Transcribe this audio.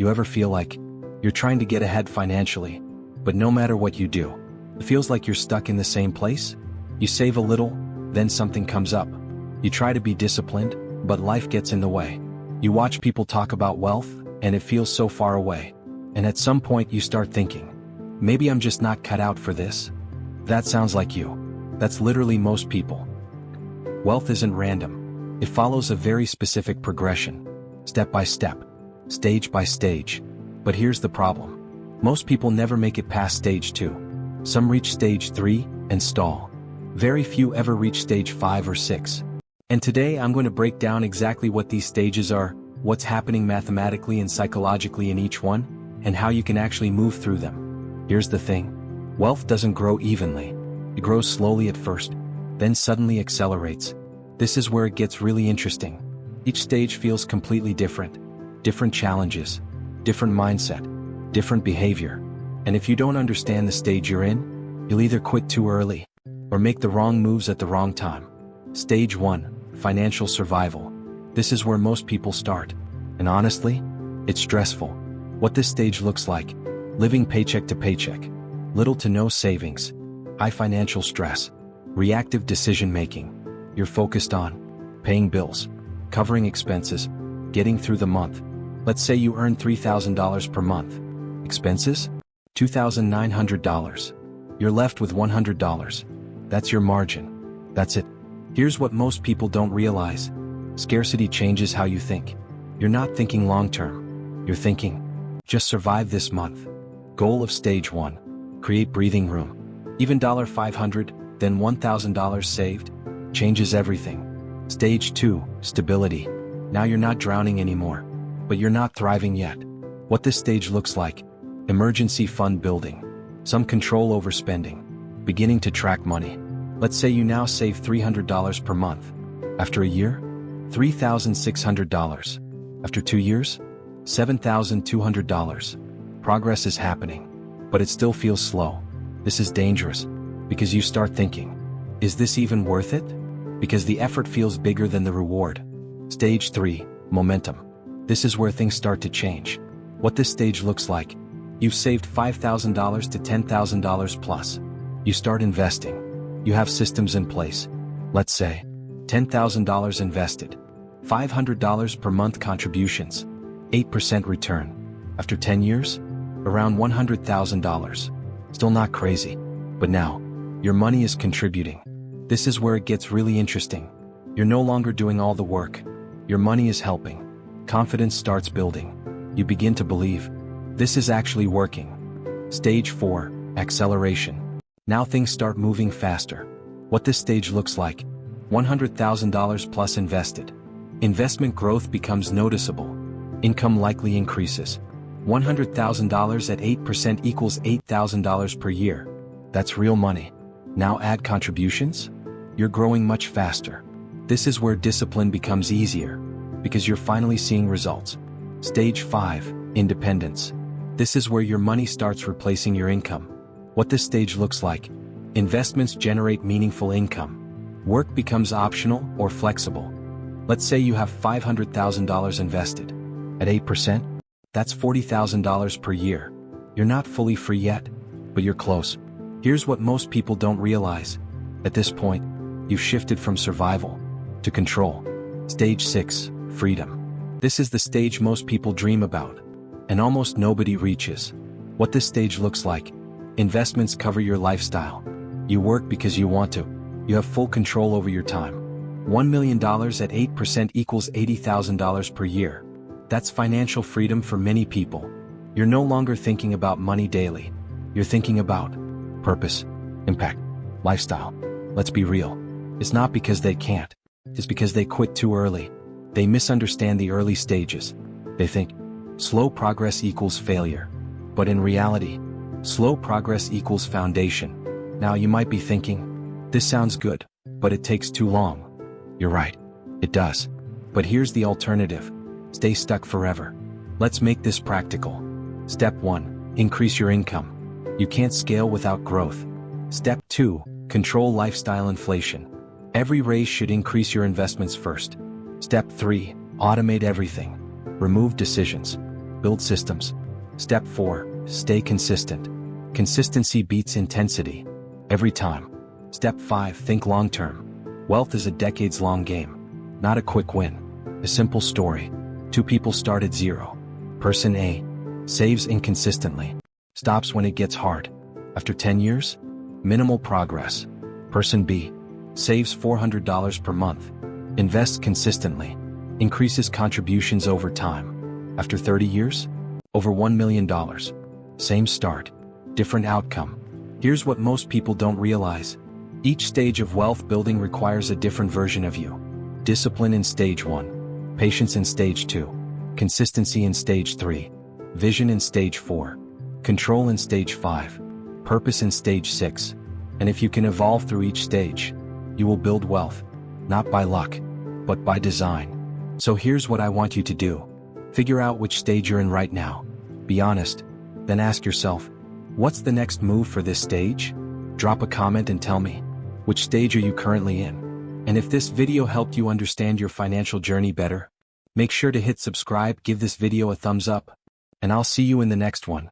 You ever feel like you're trying to get ahead financially, but no matter what you do, it feels like you're stuck in the same place? You save a little, then something comes up. You try to be disciplined, but life gets in the way. You watch people talk about wealth, and it feels so far away. And at some point you start thinking, maybe I'm just not cut out for this. That sounds like you. That's literally most people. Wealth isn't random. It follows a very specific progression, step by step, stage by stage. But here's the problem. Most people never make it past stage 2. Some reach stage 3 and stall. Very few ever reach stage 5 or 6. And today I'm going to break down exactly what these stages are, what's happening mathematically and psychologically in each one, and how you can actually move through them. Here's the thing. Wealth doesn't grow evenly. It grows slowly at first, then suddenly accelerates. This is where it gets really interesting. Each stage feels completely different. Different challenges, different mindset, different behavior. And if you don't understand the stage you're in, you'll either quit too early or make the wrong moves at the wrong time. Stage 1, financial survival. This is where most people start. And honestly, it's stressful. What this stage looks like: living paycheck to paycheck, little to no savings, high financial stress, reactive decision making. You're focused on paying bills, covering expenses, getting through the month. Let's say you earn $3,000 per month. Expenses? $2,900. You're left with $100. That's your margin. That's it. Here's what most people don't realize. Scarcity changes how you think. You're not thinking long-term. You're thinking, just survive this month. Goal of stage 1. Create breathing room. Even $500, then $1,000 saved, changes everything. Stage 2, stability. Now you're not drowning anymore, but you're not thriving yet. What this stage looks like: emergency fund building, some control over spending, beginning to track money. Let's say you now save $300 per month. After a year, $3,600. After 2 years, $7,200. Progress is happening, but it still feels slow. This is dangerous, because you start thinking, is this even worth it? Because the effort feels bigger than the reward. Stage 3, momentum. This is where things start to change. What this stage looks like: you've saved $5,000 to $10,000 plus. You start investing. You have systems in place. Let's say $10,000 invested, $500 per month contributions, 8% return. After 10 years, around $100,000. Still not crazy, but now your money is contributing. This is where it gets really interesting. You're no longer doing all the work. Your money is helping. Confidence starts building. You begin to believe, this is actually working. Stage 4, acceleration. Now things start moving faster. What this stage looks like: $100,000 plus invested. Investment growth becomes noticeable. Income likely increases. $100,000 at 8% equals $8,000 per year. That's real money. Now add contributions. You're growing much faster. This is where discipline becomes easier, because you're finally seeing results. Stage 5, independence. This is where your money starts replacing your income. What this stage looks like: investments generate meaningful income. Work becomes optional or flexible. Let's say you have $500,000 invested. At 8%, that's $40,000 per year. You're not fully free yet, but you're close. Here's what most people don't realize. At this point, you've shifted from survival to control. Stage 6, freedom. This is the stage most people dream about, and almost nobody reaches. What this stage looks like: investments cover your lifestyle. You work because you want to. You have full control over your time. $1 million at 8% equals $80,000 per year. That's financial freedom for many people. You're no longer thinking about money daily. You're thinking about purpose, impact, lifestyle. Let's be real. It's not because they can't. It's because they quit too early. They misunderstand the early stages. They think slow progress equals failure. But in reality, slow progress equals foundation. Now you might be thinking, this sounds good, but it takes too long. You're right. It does. But here's the alternative. Stay stuck forever. Let's make this practical. Step 1, increase your income. You can't scale without growth. Step 2, control lifestyle inflation. Every raise should increase your investments first. Step 3, automate everything. Remove decisions. Build systems. Step 4. Stay consistent. Consistency beats intensity. Every time. Step 5. Think long-term. Wealth is a decades-long game, not a quick win. A simple story. Two people start at zero. Person A saves inconsistently, stops when it gets hard. After 10 years, minimal progress. Person B saves $400 per month, invests consistently, increases contributions over time. After 30 years, over $1 million. Same start, different outcome. Here's what most people don't realize. Each stage of wealth building requires a different version of you. Discipline in stage 1, patience in stage 2, consistency in stage 3, vision in stage 4, control in stage 5, purpose in stage 6. And if you can evolve through each stage, you will build wealth, not by luck, but by design. So here's what I want you to do. Figure out which stage you're in right now. Be honest, then ask yourself, what's the next move for this stage? Drop a comment and tell me, which stage are you currently in? And if this video helped you understand your financial journey better, make sure to hit subscribe, give this video a thumbs up, and I'll see you in the next one.